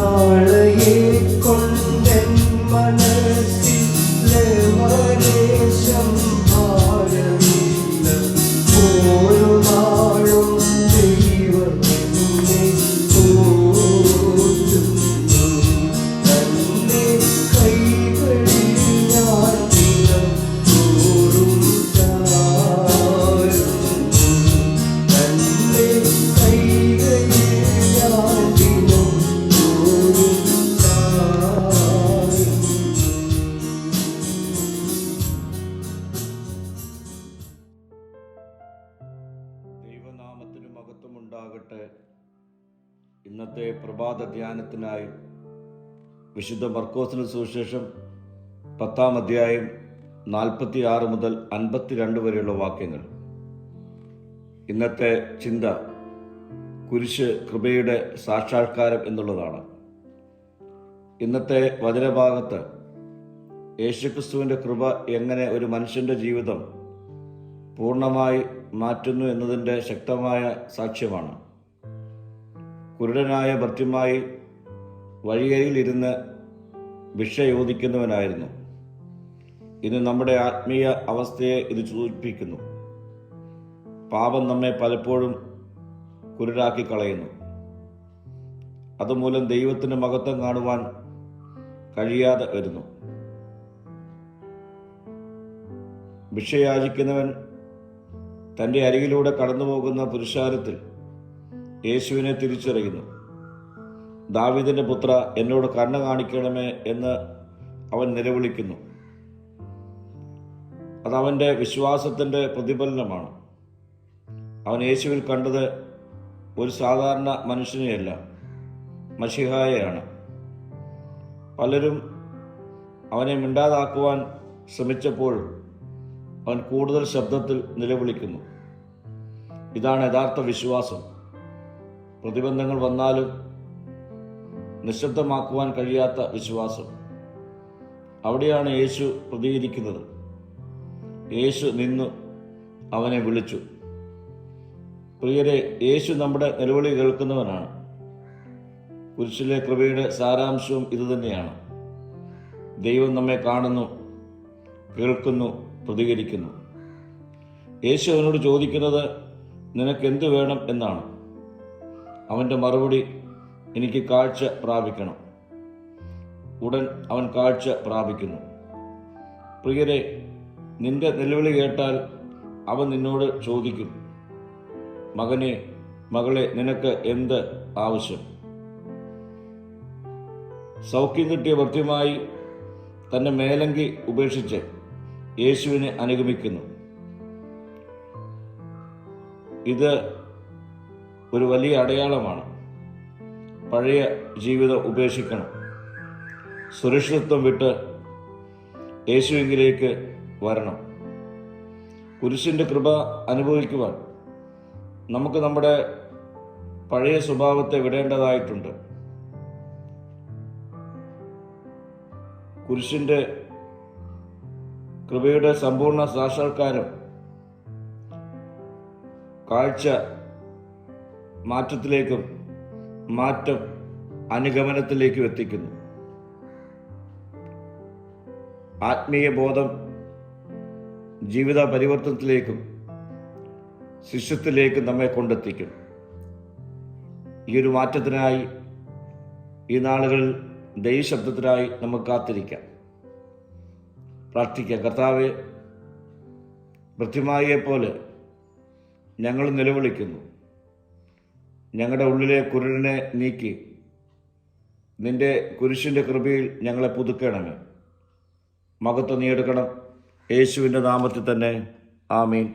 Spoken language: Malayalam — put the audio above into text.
നാളെയെ കൊണ്ടെൻ മനസ്സിൽ ലേശം ഭാരമില്ല. ഓരോ നാളും ദൈവം എന്നെ പോറ്റുന്നു. തന്റെ കൈകളിൽ ഞാൻ ദിനം തോറും ചാരുന്നു. തന്റെ കൈകളിൽ ഞാൻ ദിനം തോറും ചാരുന്നു. ദൈവനാമത്തിന് മഹത്വമുണ്ടാകട്ടെ. ഇന്നത്തെ പ്രഭാത ധ്യാനത്തിനായി വിശുദ്ധ മർക്കോസിന് സുവിശേഷം 10-ാം അധ്യായം 46 മുതൽ 52 വരെയുള്ള വാക്യങ്ങൾ. ഇന്നത്തെ ചിന്ത കുരിശ് കൃപയുടെ സാക്ഷാത്കാരം എന്നുള്ളതാണ്. ഇന്നത്തെ വചനഭാഗത്ത് യേശുക്രിസ്തുവിൻ്റെ കൃപ എങ്ങനെ ഒരു മനുഷ്യൻ്റെ ജീവിതം പൂർണ്ണമായി മാറ്റുന്നു എന്നതിൻ്റെ ശക്തമായ സാക്ഷ്യമാണ്. കുരുടനായ ഭർത്യമായി വഴിയരികിലിരുന്ന് ഭിക്ഷ ചോദിക്കുന്നവനായിരുന്നു. ഇന്ന് നമ്മുടെ ആത്മീയ അവസ്ഥയെ ഇത് സൂചിപ്പിക്കുന്നു. പാപം നമ്മെ പലപ്പോഴും കുരുടാക്കി കളയുന്നു. അതുമൂലം ദൈവത്തിൻ്റെ മഹത്വം കാണുവാൻ കഴിയാതെ വരുന്നു. ഭിക്ഷയാചിക്കുന്നവൻ തൻ്റെ അരികിലൂടെ കടന്നു പോകുന്ന പുരുഷാരത്തിൽ യേശുവിനെ തിരിച്ചറിയുന്നു. ദാവീദിൻ്റെ പുത്ര, എന്നോട് കരുണ കാണിക്കണമേ എന്ന് അവൻ നിലവിളിക്കുന്നു. അതവൻ്റെ വിശ്വാസത്തിൻ്റെ പ്രതിഫലനമാണ്. അവൻ യേശുവിൽ കണ്ടത് ഒരു സാധാരണ മനുഷ്യനെയല്ല, മശിഹായെയാണ്. പലരും അവനെ മിണ്ടാതാക്കുവാൻ ശ്രമിച്ചപ്പോഴും അവൻ കൂടുതൽ ശബ്ദത്തിൽ നിലവിളിക്കുന്നു. ഇതാണ് യഥാർത്ഥ വിശ്വാസം. പ്രതിബന്ധങ്ങൾ വന്നാലും നിശബ്ദമാക്കുവാൻ കഴിയാത്ത വിശ്വാസം. അവിടെയാണ് യേശു പ്രതികരിക്കുന്നത്. യേശു നിന്നു അവനെ വിളിച്ചു. പ്രിയരെ, യേശു നമ്മുടെ നിലവിളി കേൾക്കുന്നവനാണ്. കുരിശിലെ കൃപയുടെ സാരാംശവും ഇതുതന്നെയാണ്. ദൈവം നമ്മെ കാണുന്നു, കേൾക്കുന്നു, പ്രതികരിക്കുന്നു. യേശു അവനോട് ചോദിക്കുന്നത് നിനക്കെന്ത് വേണം എന്നാണ്. അവൻ്റെ മറുപടി, എനിക്ക് കാഴ്ച പ്രാപിക്കണം. ഉടൻ അവൻ കാഴ്ച പ്രാപിക്കുന്നു. പ്രിയരെ, നിന്റെ നിലവിളി കേട്ടാൽ അവൻ നിന്നോട് ചോദിക്കും, മകനെ, മകളെ, നിനക്ക് എന്ത് ആവശ്യം? സൗഖ്യം കിട്ടിയ ഭർത്യമായി തന്റെ മേലങ്കി ഉപേക്ഷിച്ച് യേശുവിനെ അനുഗമിക്കുന്നു. ഇത് ഒരു വലിയ അടയാളമാണ്. പഴയ ജീവിതം ഉപേക്ഷിക്കണം. സുരക്ഷിതത്വം വിട്ട് യേശുവിലേക്ക് വരണം. കുരിശിൻ്റെ കൃപ അനുഭവിക്കുവാൻ നമുക്ക് നമ്മുടെ പഴയ സ്വഭാവത്തെ വിടേണ്ടതായിട്ടുണ്ട്. കുരിശിൻ്റെ കൃപയുടെ സമ്പൂർണ്ണ സാക്ഷാത്കാരം കാഴ്ച മാറ്റത്തിലേക്കും മാറ്റം അനുഗമനത്തിലേക്കും എത്തിക്കുന്നു. ആത്മീയ ബോധം ജീവിത പരിവർത്തനത്തിലേക്കും ശിഷ്യത്തിലേക്കും നമ്മെ കൊണ്ടെത്തിക്കും. ഈ ഒരു മാറ്റത്തിനായി ഈ നാളുകളിൽ ദൈവശബ്ദത്തിനായി നമുക്ക് കാത്തിരിക്കാം, പ്രാർത്ഥിക്കാം. കർത്താവേ, ഭൃത്യമായെപ്പോലെ ഞങ്ങൾ നിലവിളിക്കുന്നു. ഞങ്ങളുടെ ഉള്ളിലെ കുരുടനെ നീക്കി നിന്റെ കുരിശിൻ്റെ കൃപയിൽ ഞങ്ങളെ പുതുക്കണമേ. മഹത്വം നീ എടുക്കണം. യേശുവിൻ്റെ നാമത്തിൽ തന്നെ. ആമീൻ.